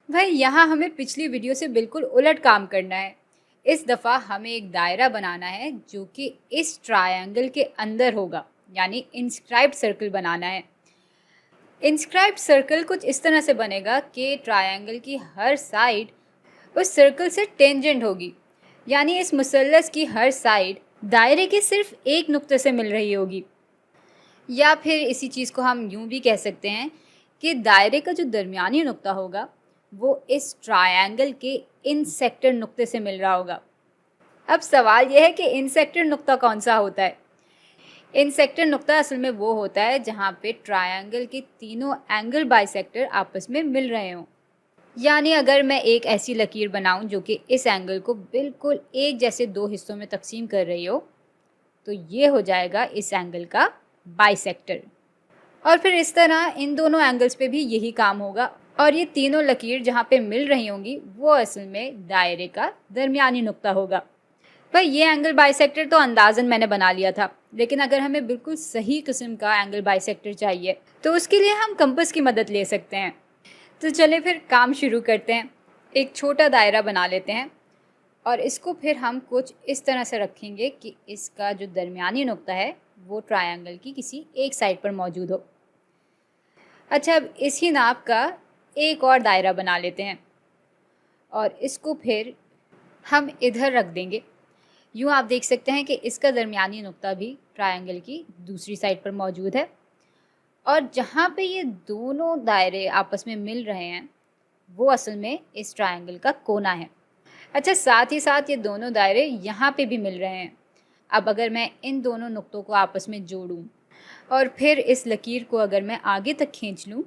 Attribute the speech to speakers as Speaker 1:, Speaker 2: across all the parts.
Speaker 1: भाई यहाँ हमें पिछली वीडियो से बिल्कुल उलट काम करना है। इस दफ़ा हमें एक दायरा बनाना है जो कि इस ट्रायंगल के अंदर होगा, यानी इंस्क्राइब्ड सर्कल बनाना है। इंस्क्राइब्ड सर्कल कुछ इस तरह से बनेगा कि ट्रायंगल की हर साइड उस सर्कल से टेंजेंट होगी, यानी इस मुसल्लस की हर साइड दायरे के सिर्फ एक नुक्ते से मिल रही होगी। या फिर इसी चीज़ को हम यूँ भी कह सकते हैं कि दायरे का जो दरमियानी नुक्ता होगा वो इस ट्रायंगल के इनसेक्टर नुक्ते से मिल रहा होगा। अब सवाल यह है कि इनसेक्टर नुक्ता कौन सा होता है। इनसेक्टर नुक्ता असल में वो होता है जहाँ पे ट्रायंगल के तीनों एंगल बाइसेक्टर आपस में मिल रहे हों। यानी अगर मैं एक ऐसी लकीर बनाऊं जो कि इस एंगल को बिल्कुल एक जैसे दो हिस्सों में तकसीम कर रही हो, तो ये हो जाएगा इस एंगल का बाइसेक्टर। और फिर इस तरह इन दोनों एंगल्स पे भी यही काम होगा और ये तीनों लकीर जहाँ पे मिल रही होंगी वो असल में दायरे का दरमियानी नुक्ता होगा। भाई ये एंगल बाइसेक्टर तो अंदाज़न मैंने बना लिया था, लेकिन अगर हमें बिल्कुल सही किस्म का एंगल बाइसेक्टर चाहिए तो उसके लिए हम कंपास की मदद ले सकते हैं। तो चलें फिर काम शुरू करते हैं। एक छोटा दायरा बना लेते हैं और इसको फिर हम कुछ इस तरह से रखेंगे कि इसका जो दरमियानी नुक्ता है वो ट्रायंगल की किसी एक साइड पर मौजूद हो। अच्छा, अब इसी नाप का एक और दायरा बना लेते हैं और इसको फिर हम इधर रख देंगे। यूँ आप देख सकते हैं कि इसका दरमियानी नुक्ता भी ट्रायंगल की दूसरी साइड पर मौजूद है और जहाँ पे ये दोनों दायरे आपस में मिल रहे हैं वो असल में इस ट्रायंगल का कोना है। अच्छा, साथ ही साथ ये दोनों दायरे यहाँ पे भी मिल रहे हैं। अब अगर मैं इन दोनों नुक्तों को आपस में जोड़ूं और फिर इस लकीर को अगर मैं आगे तक खींच लूं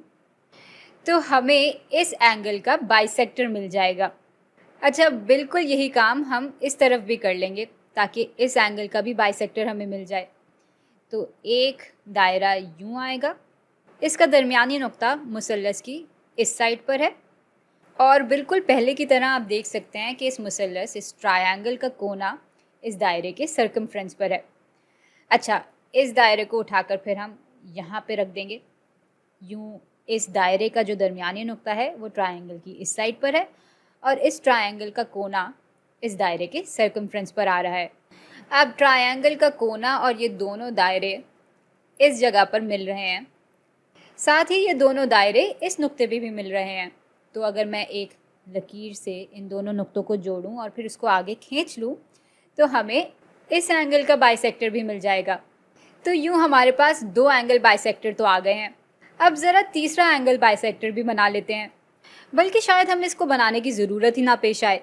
Speaker 1: तो हमें इस एंगल का बाइसेक्टर मिल जाएगा। अच्छा, बिल्कुल यही काम हम इस तरफ भी कर लेंगे ताकि इस एंगल का भी बाइसेक्टर हमें मिल जाए। तो एक दायरा यूँ आएगा, इसका दरमियानी नुक्ता मुसल्लस की इस साइड पर है और बिल्कुल पहले की तरह आप देख सकते हैं कि इस मुसल्लस, इस ट्रायंगल का कोना इस दायरे के सर्कमफ्रेंस पर है। अच्छा, इस दायरे को उठाकर फिर हम यहाँ पे रख देंगे। यूँ इस दायरे का जो दरमियानी नुक्ता है वो ट्रायंगल की इस साइड पर है और इस ट्रायंगल का कोना इस दायरे के सर्कमफ्रेंस पर आ रहा है। अब ट्रायंगल का कोना और ये दोनों दायरे इस जगह पर मिल रहे हैं, साथ ही ये दोनों दायरे इस नुक्ते पे भी मिल रहे हैं। तो अगर मैं एक लकीर से इन दोनों नुक्तों को जोड़ूं और फिर इसको आगे खींच लूं तो हमें इस एंगल का बाइसेक्टर भी मिल जाएगा। तो यूँ हमारे पास दो एंगल बाइसेक्टर तो आ गए हैं। अब ज़रा तीसरा एंगल बाइसेक्टर भी बना लेते हैं, बल्कि शायद हमें इसको बनाने की ज़रूरत ही ना पेश आए।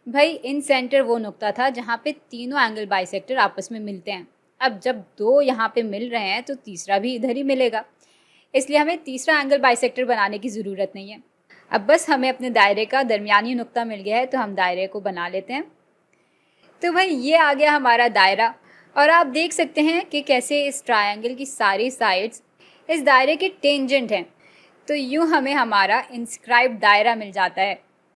Speaker 1: भाई इन सेंटर वो नुक्ता था जहाँ पे तीनों एंगल बाइसेक्टर आपस में मिलते हैं। अब जब दो यहाँ पे मिल रहे हैं तो तीसरा भी इधर ही मिलेगा, इसलिए हमें तीसरा एंगल बाइसेक्टर बनाने की ज़रूरत नहीं है। अब बस हमें अपने दायरे का दरमियानी नुक्ता मिल गया है तो हम दायरे को बना लेते हैं। तो भाई ये आ गया हमारा दायरा और आप देख सकते हैं कि कैसे इस ट्रायंगल की सारी साइड्स इस दायरे के टेंजेंट हैं। तो यूँ हमें हमारा इंस्क्राइब्ड दायरा मिल जाता है।